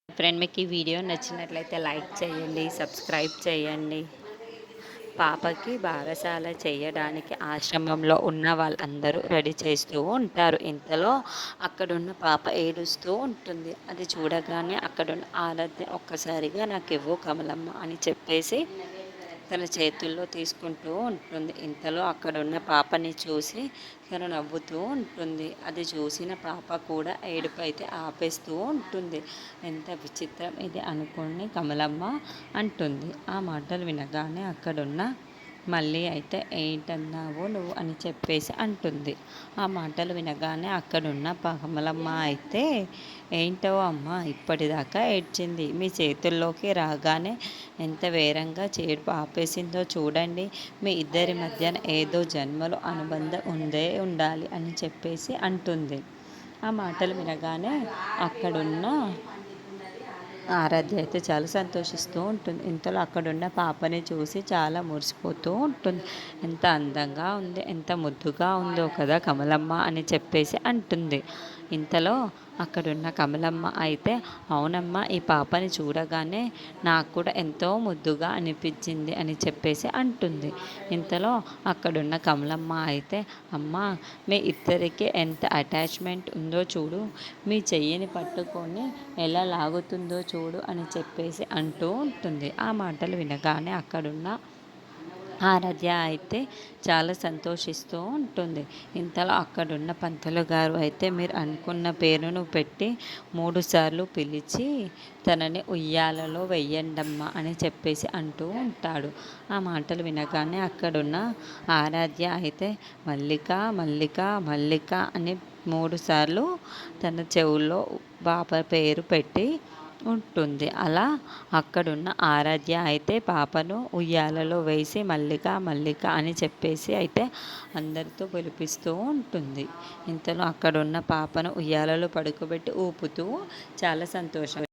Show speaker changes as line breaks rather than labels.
Friend మీకు ఈ video నచ్చినట్లయితే లైక్ చేయండి, సబ్స్క్రైబ్ చేయండి. పాపకి బారసాల చేయడానికి ఆశ్రమంలో ఉన్న వాళ్ళందరూ రెడీ చేస్తూ ఉంటారు. ఇంతలో అక్కడున్న పాప ఏడుస్తూ ఉంటుంది. అది చూడగానే అక్కడున్న ఆరాధ్య ఒక్కసారిగా నాకివ్వు కమలమ్మ అని చెప్పేసి తన చేతుల్లో తీసుకుంటూ ఉంటుంది. ఇంతలో అక్కడున్న పాపని చూసి తను నవ్వుతూ ఉంటుంది. అది చూసిన పాప కూడా ఏడుపైతే ఆపేస్తూ ఉంటుంది. ఎంత విచిత్రం ఇది అనుకుని కమలమ్మ అంటుంది. ఆ మాటలు వినగానే అక్కడున్న మళ్ళీ అయితే ఏంటన్నావు నువ్వు అని చెప్పేసి అంటుంది. ఆ మాటలు వినగానే అక్కడున్న కమలమ్మ అయితే ఏంటో అమ్మ ఇప్పటిదాకా ఏడ్చింది, మీ చేతుల్లోకి రాగానే ఎంత వేరంగా చేర్పు ఆపేసిందో చూడండి, మీ ఇద్దరి మధ్యన ఏదో జన్మలో అనుబంధం ఉండాలి అని చెప్పేసి అంటుంది. ఆ మాటలు వినగానే అక్కడున్న ఆరాధ్య అయితే చాలా సంతోషిస్తూ ఉంటుంది. ఇంతలో అక్కడున్న పాపని చూసి చాలా మురిసిపోతూ ఉంటుంది. ఎంత అందంగా ఉంది, ఎంత ముద్దుగా ఉందో కదా కమలమ్మ అని చెప్పేసి అంటుంది. ఇంతలో అక్కడున్న కమలమ్మ అయితే అవునమ్మా, ఈ పాపని చూడగానే నాకు కూడా ఎంతో ముద్దుగా అనిపించింది అని చెప్పేసి అంటుంది. ఇంతలో అక్కడున్న కమలమ్మ అయితే అమ్మ, మీ ఇద్దరికి ఎంత అటాచ్మెంట్ ఉందో చూడు, మీ చెయ్యిని పట్టుకొని ఎలా లాగుతుందో చూడు అని చెప్పేసి అంటూ ఉంటుంది. ఆ మాటలు వినగానే అక్కడున్న ఆరాధ్య అయితే చాలా సంతోషిస్తూ ఉంటుంది. ఇంతలో అక్కడున్న పంతులు గారు అయితే మీరు అనుకున్న పేరును పెట్టి 3 సార్లు పిలిచి తనని ఉయ్యాలలో వెయ్యండమ్మా అని చెప్పేసి అంటూ ఉంటాడు. ఆ మాటలు వినగానే అక్కడున్న ఆరాధ్య అయితే మల్లిక మల్లిక మల్లిక అని 3 సార్లు తన చెవుల్లో పాప పేరు పెట్టి ఉంటుంది. అలా అక్కడున్న ఆరాధ్య అయితే పాపను ఉయ్యాలలో వేసి మల్లిక మల్లిక అని చెప్పేసి అయితే అందరితో పిలిపిస్తూ ఉంటుంది. ఇంతలో అక్కడున్న పాపను ఉయ్యాలలో పడుకోబెట్టి ఊపుతూ చాలా సంతోషం